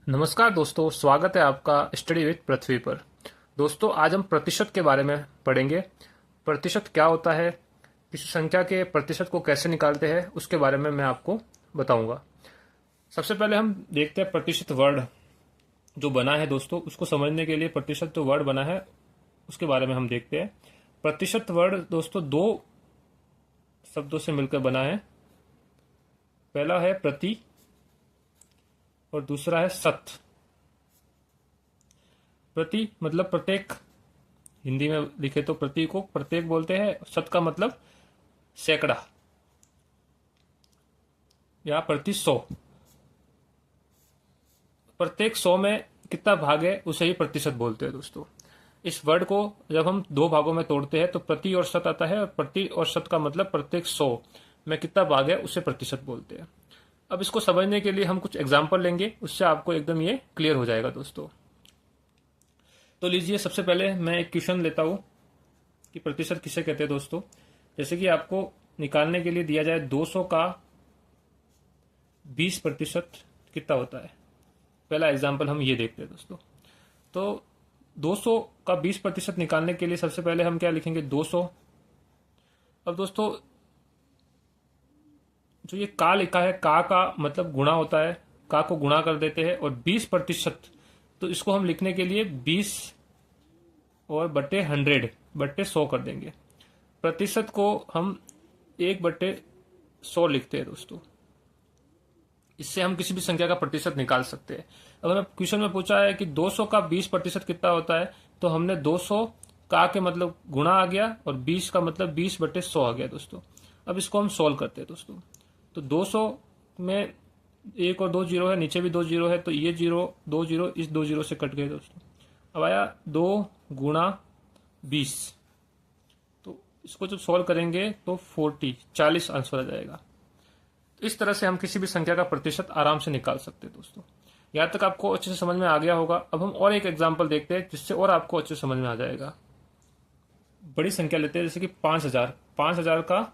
नमस्कार दोस्तों, स्वागत है आपका स्टडी विद पृथ्वी पर। दोस्तों, आज हम प्रतिशत के बारे में पढ़ेंगे। प्रतिशत क्या होता है, किसी संख्या के प्रतिशत को कैसे निकालते हैं, उसके बारे में मैं आपको बताऊंगा। सबसे पहले हम देखते हैं प्रतिशत वर्ड जो बना है। दोस्तों, उसको समझने के लिए प्रतिशत जो वर्ड बना है उसके बारे में हम देखते हैं। प्रतिशत वर्ड दोस्तों दो शब्दों से मिलकर बना है। पहला है प्रति और दूसरा है शत। प्रति मतलब प्रत्येक, हिंदी में लिखे तो प्रति को प्रत्येक बोलते हैं। शत का मतलब सैकड़ा या प्रति 100। प्रत्येक 100 में कितना भाग है उसे ही प्रतिशत बोलते हैं। दोस्तों, इस वर्ड को जब हम दो भागों में तोड़ते हैं तो प्रति और शत आता है, और प्रति और शत का मतलब प्रत्येक 100 में कितना भाग है उसे प्रतिशत बोलते हैं। अब इसको समझने के लिए हम कुछ एग्जाम्पल लेंगे, उससे आपको एकदम ये क्लियर हो जाएगा। दोस्तों, तो लीजिए, सबसे पहले मैं एक क्वेश्चन लेता हूं कि प्रतिशत किसे कहते हैं। दोस्तों, जैसे कि आपको निकालने के लिए दिया जाए 200 का 20% कितना होता है। पहला एग्जाम्पल हम ये देखते हैं। दोस्तों, तो 200 का 20% निकालने के लिए सबसे पहले हम क्या लिखेंगे, 200। अब दोस्तों, जो ये का लिखा है, का मतलब गुणा होता है, का को गुणा कर देते हैं, और 20%, तो इसको हम लिखने के लिए 20 और बट्टे 100 बट्टे 100 कर देंगे। प्रतिशत को हम 1/100 लिखते हैं। दोस्तों, इससे हम किसी भी संख्या का प्रतिशत निकाल सकते हैं। अगर क्वेश्चन में पूछा है कि 200 का 20% कितना होता है, तो हमने 200 का के मतलब गुणा आ गया और 20 का मतलब 20/100 आ गया। दोस्तों, अब इसको हम सोल्व करते हैं। दोस्तों, तो 200 में एक और दो जीरो है, नीचे भी दो जीरो है, तो ये जीरो दो जीरो इस दो जीरो से कट गए। दोस्तों, अब आया 2 गुणा 20, तो इसको जब सॉल्व करेंगे तो 40 आंसर आ जाएगा। तो इस तरह से हम किसी भी संख्या का प्रतिशत आराम से निकाल सकते हैं। दोस्तों, यहां तक आपको अच्छे से समझ में आ गया होगा। अब हम और एक एग्जाम्पल देखते हैं जिससे और आपको अच्छे से समझ में आ जाएगा। बड़ी संख्या लेते हैं, जैसे कि 5000। 5000 का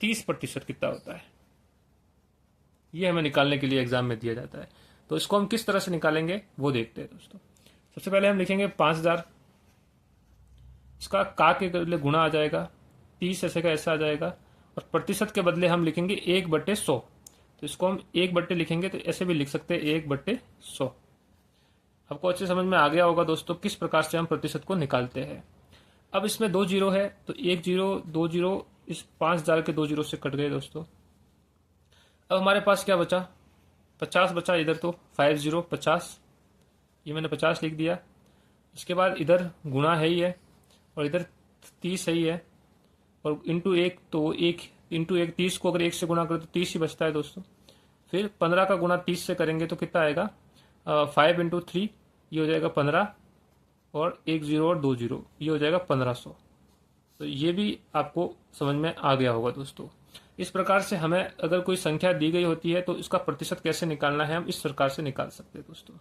30% कितना होता है, ये हमें निकालने के लिए एग्जाम में दिया जाता है। तो इसको हम किस तरह से निकालेंगे वो देखते हैं। दोस्तों, सबसे पहले हम लिखेंगे 5000, इसका का के बदले गुणा आ जाएगा, 30 ऐसे का ऐसा आ जाएगा, और प्रतिशत के बदले हम लिखेंगे 1/100। तो इसको हम 1 लिखेंगे, तो ऐसे भी लिख सकते हैं 1/100। आपको अच्छे समझ में आ गया होगा दोस्तों किस प्रकार से हम प्रतिशत को निकालते हैं। अब इसमें दो जीरो है, तो एक जीरो दो जीरो इस 5000 के दो जीरो से कट गए। दोस्तों, अब हमारे पास क्या बचा, 50 बचा। इधर तो 50, ये मैंने 50 लिख दिया। इसके बाद इधर गुणा है ही है, और इधर 30 है ही है, और इंटू एक, तो एक इंटू एक 30 को अगर एक से गुणा करें तो 30 ही बचता है। दोस्तों, फिर 15 का गुणा 30 से करेंगे तो कितना आएगा, 5 × 3, ये हो जाएगा 15, और एक जीरो और दो जीरो, ये हो जाएगा 1500। तो ये भी आपको समझ में आ गया होगा। दोस्तों, इस प्रकार से हमें अगर कोई संख्या दी गई होती है तो इसका प्रतिशत कैसे निकालना है हम इस प्रकार से निकाल सकते हैं। दोस्तों,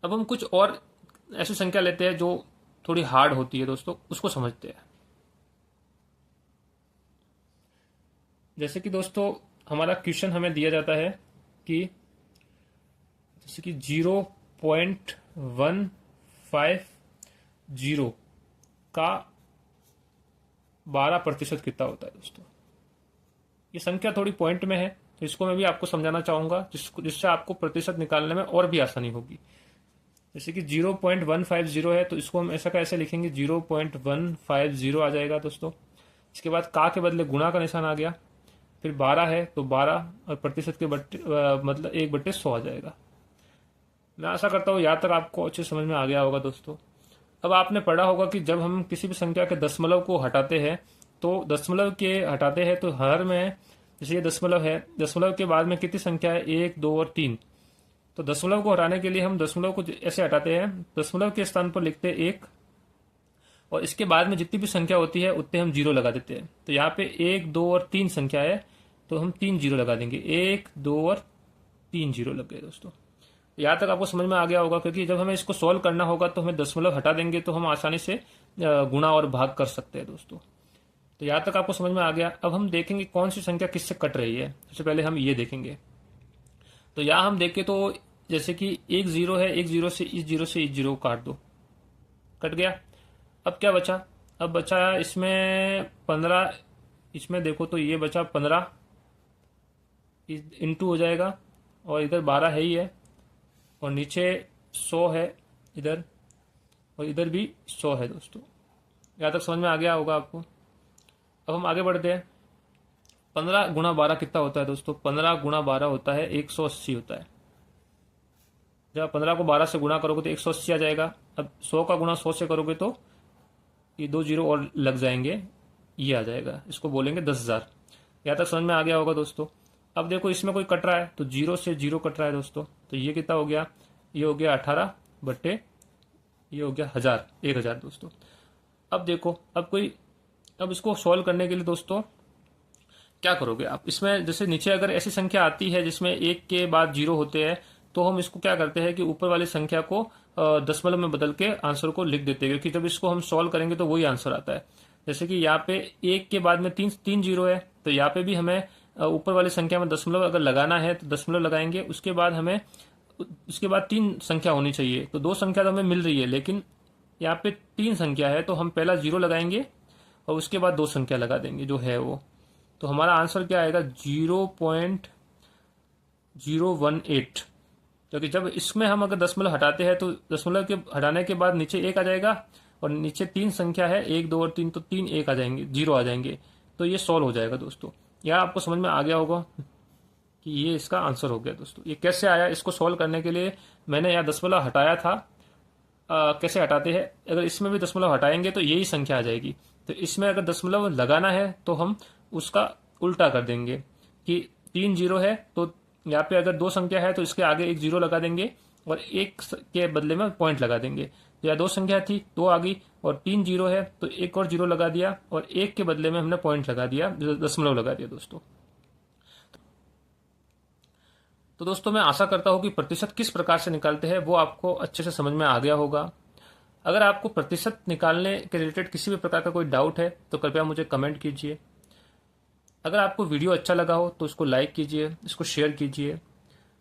अब हम कुछ और ऐसी संख्या लेते हैं जो थोड़ी हार्ड होती है। दोस्तों, उसको समझते हैं। जैसे कि दोस्तों, हमारा क्वेश्चन हमें दिया जाता है कि जैसे कि 0.150 का 12% कितना होता है। दोस्तों, ये संख्या थोड़ी पॉइंट में है, तो इसको मैं भी आपको समझाना चाहूंगा जिससे आपको प्रतिशत निकालने में और भी आसानी होगी। जैसे कि 0.150 है, तो इसको हम ऐसा का ऐसे लिखेंगे, 0.150 आ जाएगा। दोस्तों, इसके बाद का के बदले गुणा का निशान आ गया, फिर 12 है तो 12, और प्रतिशत के मतलब 1/100 आ जाएगा। मैं आशा करता हूँ यहाँ तक आपको अच्छे समझ में आ गया होगा। दोस्तों, अब आपने पढ़ा होगा कि जब हम किसी भी संख्या के दशमलव को हटाते हैं, तो दशमलव के हटाते हैं तो हर में, जैसे ये दशमलव है, दशमलव के बाद में कितनी संख्या है, 1 2 और 3। तो दशमलव को हटाने के लिए हम दशमलव को ऐसे हटाते हैं, दशमलव के स्थान पर लिखते हैं 1, और इसके बाद में जितनी भी संख्या होती है उतने हम जीरो लगा देते हैं। तो यहाँ पे 1 2 और 3 संख्या है, तो हम 3 जीरो लगा देंगे, 1 2 और 3 जीरो लग गए। दोस्तों, यहाँ तक आपको समझ में आ गया होगा, क्योंकि जब हमें इसको सॉल्व करना होगा तो हमें दशमलव हटा देंगे, तो हम आसानी से गुणा और भाग कर सकते हैं। दोस्तों, तो यहाँ तक आपको समझ में आ गया। अब हम देखेंगे कौन सी संख्या किससे कट रही है। सबसे पहले हम ये देखेंगे, तो यहाँ हम देखें तो जैसे कि एक जीरो है, एक जीरो से इस जीरो को काट दो, कट गया। अब क्या बचा, अब बचा इसमें 15, इसमें देखो तो ये बचा 15 इंटू हो जाएगा, और इधर 12 है ही है, और नीचे 100 है इधर, और इधर भी 100 है दोस्तों। यहाँ तक समझ में आ गया होगा आपको। अब हम आगे बढ़ते हैं। 15 गुणा 12 कितना होता है दोस्तों? 15 गुणा 12 होता है 180 होता है। जब 15 को 12 से गुणा करोगे तो 180 आ जाएगा। अब 100 का गुणा 100 से करोगे तो ये 2 जीरो और लग जाएंगे, ये आ जाएगा, इसको बोलेंगे 10,000। यहाँ तक समझ में आ गया होगा दोस्तों। अब देखो इसमें कोई कट रहा है तो जीरो से जीरो कट रहा है दोस्तों, तो ये कितना हो गया? ये हो गया 18 बट्टे, ये हो गया 1000, 1000 दोस्तों। अब देखो, अब इसको सॉल्व करने के लिए दोस्तों क्या करोगे आप? इसमें जैसे नीचे अगर ऐसी संख्या आती है जिसमें एक के बाद जीरो होते हैं, तो हम इसको क्या करते हैं कि ऊपर वाली संख्या को दशमलव में बदल के आंसर को लिख देते हैं, क्योंकि जब इसको हम सॉल्व करेंगे तो वही आंसर आता है। जैसे कि यहाँ पे एक के बाद में तीन जीरो है, तो यहाँ पे भी हमें ऊपर वाली संख्या में दशमलव अगर लगाना है तो दशमलव लगाएंगे। उसके बाद 3 संख्या होनी चाहिए, तो 2 संख्या तो हमें मिल रही है, लेकिन यहाँ पे 3 संख्या है, तो हम पहला जीरो लगाएंगे और उसके बाद 2 संख्या लगा देंगे जो है वो। तो हमारा आंसर क्या आएगा? 0.018। क्योंकि जब इसमें हम अगर दशमलव हटाते हैं तो दशमलव के हटाने के बाद नीचे 1 आ जाएगा, और नीचे 3 संख्या है 1 2 और 3, तो 3 1 आ जाएंगे, 0 आ जाएंगे। तो ये सॉल्व हो जाएगा दोस्तों। यह आपको समझ में आ गया होगा कि ये इसका आंसर हो गया दोस्तों। ये कैसे आया, इसको सॉल्व करने के लिए मैंने यहाँ दशमलव हटाया था। कैसे हटाते हैं? अगर इसमें भी दशमलव हटाएंगे तो यही संख्या आ जाएगी। तो इसमें अगर दशमलव लगाना है तो हम उसका उल्टा कर देंगे कि 3 जीरो है, तो यहाँ पे अगर 2 संख्या है तो इसके आगे एक जीरो लगा देंगे, और 1 के बदले में पॉइंट लगा देंगे। तो यहाँ 2 संख्या थी, 2 आ गई, और 3 जीरो है तो एक और जीरो लगा दिया, और 1 के बदले में हमने पॉइंट लगा दिया, दशमलव लगा दिया दोस्तों। तो दोस्तों मैं आशा करता हूं कि प्रतिशत किस प्रकार से निकालते हैं वो आपको अच्छे से समझ में आ गया होगा। अगर आपको प्रतिशत निकालने के रिलेटेड किसी भी प्रकार का कोई डाउट है तो कृपया मुझे कमेंट कीजिए। अगर आपको वीडियो अच्छा लगा हो तो इसको लाइक कीजिए, इसको शेयर कीजिए।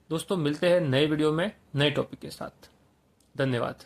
दोस्तों मिलते हैं नए वीडियो में नए टॉपिक के साथ। धन्यवाद।